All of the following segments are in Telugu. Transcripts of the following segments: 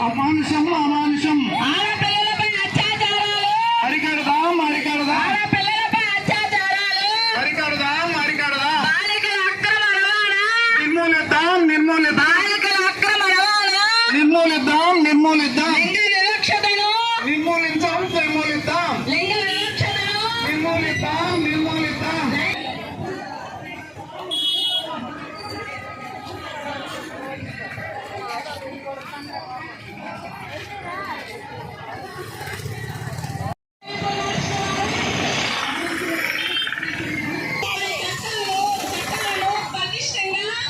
అమానుషం అమానుషం ఆడపిల్లలపై అత్యాచారాలు అరికడదాం అరికడదాం ఆడపిల్లలపై అత్యాచారాలు అరికడదాం అరికడదాం బాలికల అక్రమ రవాణా నిర్మూలిద్దాం నిర్మూలిద్దాం బాలికల అక్రమ రవాణా నిర్మూలిద్దాం నిర్మూలిద్దాం లింగ వివక్షతను నిర్మూలిద్దాం నిర్మూలిద్దాం లింగ వివక్షతను నిర్మూలిద్దాం నిర్మూలిద్దాం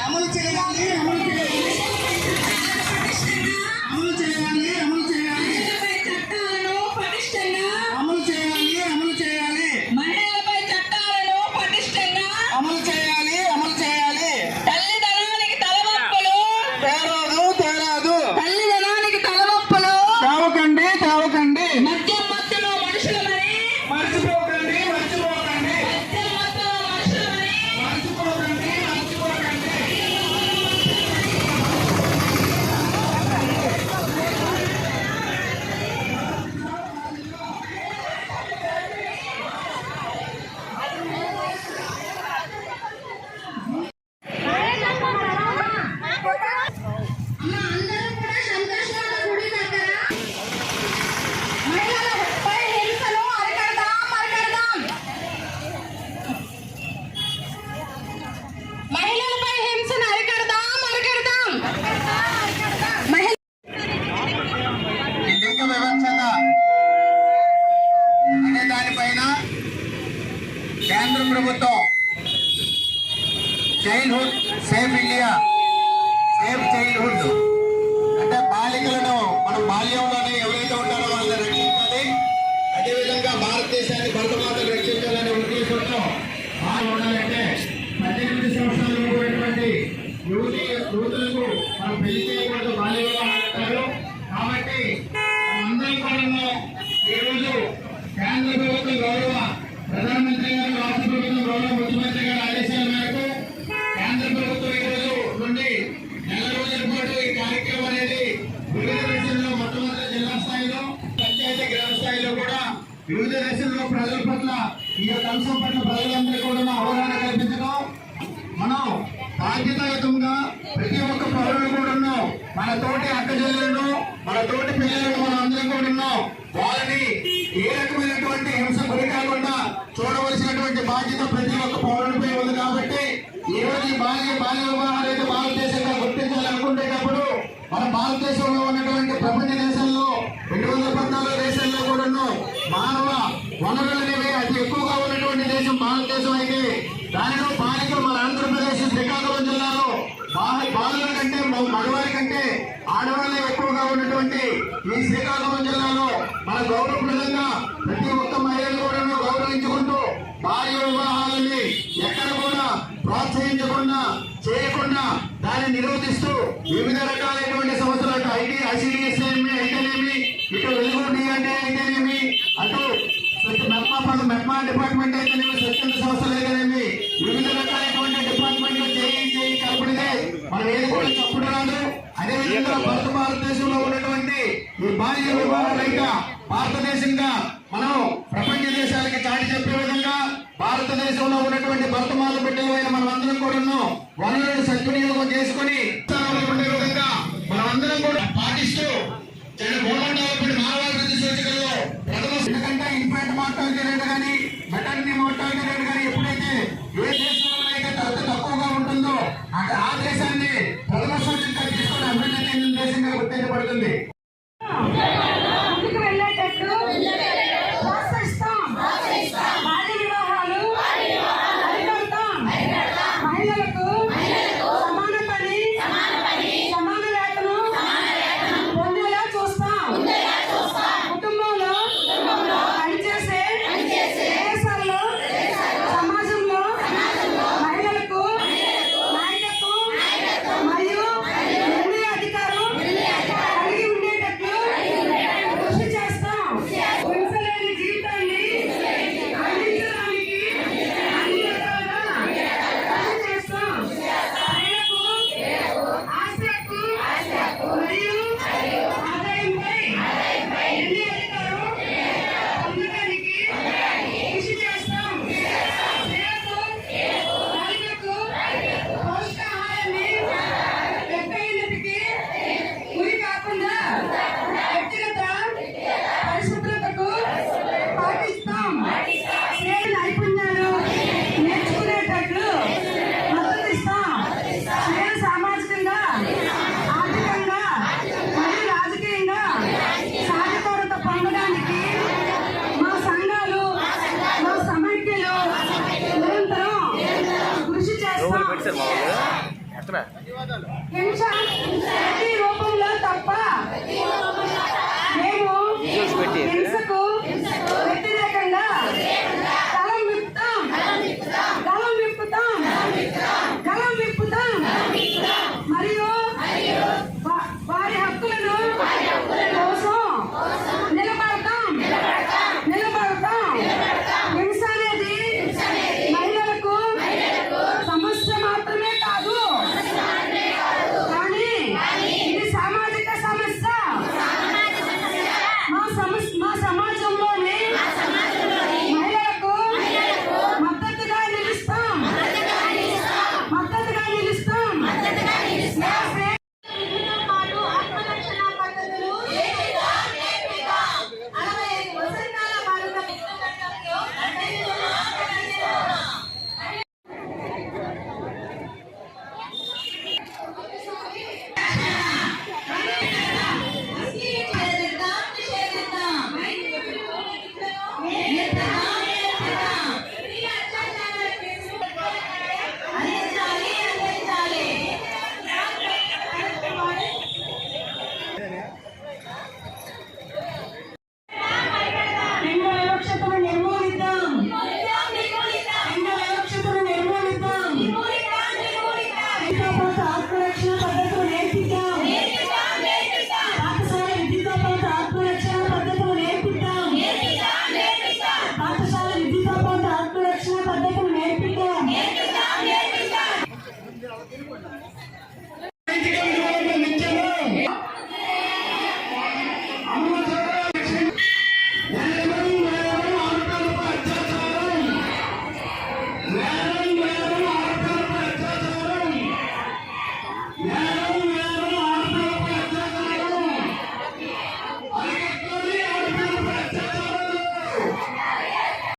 అమలు చేయాలి అమలు చేయాలి అమలు చేయాలి అమలు చేయాలి చట్టాలను పటిష్టంగా అమలు చేయాలి అమలు చేయాలి మహిళలపై చట్టాలను పటిష్టంగా అమలు చేయాలి అమలు చేయాలి తల్లిదనానికి తలవంపులు తేరాదు తేరాదు తల్లిదనానికి తలవంపులు తావకండి తావకండి మద్యం మత్తులో మనుషులమని మర్చిపోకండి మర్చిపోకండి మద్యం మత్తులో మనుషులమని మర్చిపోకండి మర్చిపోకండి మహిళలపై హింసను అరికడదాం అరికడదాం ఈ లింగ వివక్షత అనే దానిపైన కేంద్ర ప్రభుత్వం childhood safe India safe childhood అంటే బాలికలను మనం బాల్యంలోనే ఎవరైతే ఉంటారో వాళ్ళని రక్షించాలి, అదేవిధంగా భారతదేశాన్ని భరతమాతను రక్షించాలనే ఉద్దేశంతో ఉండాలంటే 18 సంవత్సరాలు ఉన్నటువంటి యువతులకు మనం పెళ్లి చేయకూడదు, బాల్య వివాహం అంటారు. కాబట్టి అందరం కూడా ఈరోజు కేంద్ర ప్రభుత్వం గౌరవ ప్రధానమంత్రి గారు, రాష్ట్ర ప్రభుత్వం గౌరవ ముఖ్యమంత్రి గారి ఆదేశాల మేరకు కేంద్ర ప్రభుత్వం ఈ రోజు నుండి నెల రోజుల పాటు ఈ కార్యక్రమం అనేది వివిధ దశల్లో మొట్టమొదటి జిల్లా స్థాయిలో, పంచాయతీ గ్రామ స్థాయిలో కూడా వివిధ దశల్లో ప్రజల పట్ల ఈ యొక్క అంశం పట్ల ప్రజలందరూ కూడా అవగాహన కల్పించడం, మనం బాధ్యతాయుతంగా ప్రతి ఒక్క పౌరులు కూడా మన తోటి అక్కచెల్లెలను, మన తోటి పిల్లలను మనం అందరం కూడా వాళ్ళని ఏ రకమైనటువంటి హింస గురి కాకుండా చూడవలసినటువంటి బాధ్యత ప్రతి ఒక్క పౌరునిపై ఉంది. కాబట్టి ఈ రోజు ఈ బాల్య వివాహాలు అయితే భారతదేశంగా గుర్తించాలనుకునేటప్పుడు మన భారతదేశంలో ఉన్నటువంటి ప్రపంచ దేశాల్లో 214 దేశాల్లో కూడా మానవ వనరులు అనేవి అతి ఎక్కువగా ఉన్నటువంటి దేశం భారతదేశం అయితే దానిలో బాలికలు మన ఆంధ్రప్రదేశ్ శ్రీకాకుళం జిల్లాలో బాలుల కంటే మగవారి కంటే ఆడవాళ్ళే ఎక్కువగా ఉన్నటువంటి ఈ శ్రీకాకుళం జిల్లాలో మన గౌరవప్రదంగా ప్రతి ఒక్క మహిళలు కూడా గౌరవించుకుంటూ బాల్య వివాహాలని ఎక్కడ కూడా ప్రోత్సహించకుండా చేయకుండా దాన్ని నిరోధిస్తూ వివిధ రకాలైనటువంటి సంస్థలు అటు ఐసిడిఎస్ అయితేనేమి, ఇటు వెలుగు డిఎన్ఏ అయితేనేమి, అటు మెప్మా డిపార్ట్మెంట్ అయితేనేమి, స్వచ్ఛంద సంస్థలు అయితేనేమి, వివిధ రకాలైనటువంటి డిపార్ట్మెంట్లు చేయి కలుపుడితే మనం ఏది కూడా తప్పుడు రాదు. అదేవిధంగా భారతదేశంలో ఉన్నటువంటి ఈ బాల్య వివాహాలైన భారతదేశంగా మనం ప్రపంచ దేశాలకి చాటి చెప్పే విధంగా భారతదేశంలో ఉన్నటువంటి భరతమాల బిడ్డలైన మనం అందరం కూడా వనరులను సద్వినియోగం చేసుకుని ఉండే విధంగా మనం అందరం కూడా పాటిస్తూ మానవాభివృద్ధి సూచికల్లో ప్రథమ ఎందుకంటే ఇన్ఫాంట్ మార్టాలిటీ రేట్ కానీ మెటర్నిటీ మార్టాలిటీ రేట్ కానీ ఎప్పుడైతే ఏ దేశంలో అయితే తక్కువగా ఉంటుందో ఆ దేశాన్ని ప్రథమ సూచికగా తీసుకుని అభివృద్ధి చెందిన దేశంగా గుర్తించబడుతుంది. హింస ప్రతి రూపంలో తప్ప మేము హింసకు వ్యతిరేకంగా గలం విప్పుతాం గలం విప్పుతాం గలం విప్పుతాం మరియు వారి హక్కులను కోసం నిలబడతాం నిలబడతాం హింస అనేది మహిళలకు సమస్య మాత్రమే కాదు కానీ ఇది సామాజిక సమస్య మా సమాజంలోని మహిళలకు మద్దతుగా నిలుస్తాం మద్దతుగా నిలుస్తాం ఆత్మరక్షణ పద్ధతులు 65 వసంతాల భారత విశ్వకర్తవ్యంలో లింగ వివక్షతను నిర్మూలిద్దాం లింగ వివక్షతను నిర్మూలిద్దాం విద్యతో పాటు ఆత్మరక్షణ పద్ధతులు నేర్పిద్దాం పాఠశాల విద్యతో పాటు ఆత్మరక్షణ పద్ధతులు నేర్పిద్దాం పాఠశాల విద్యతో పాటు ఆత్మరక్షణ పద్ధతులు నేర్పిద్దాం నైతిక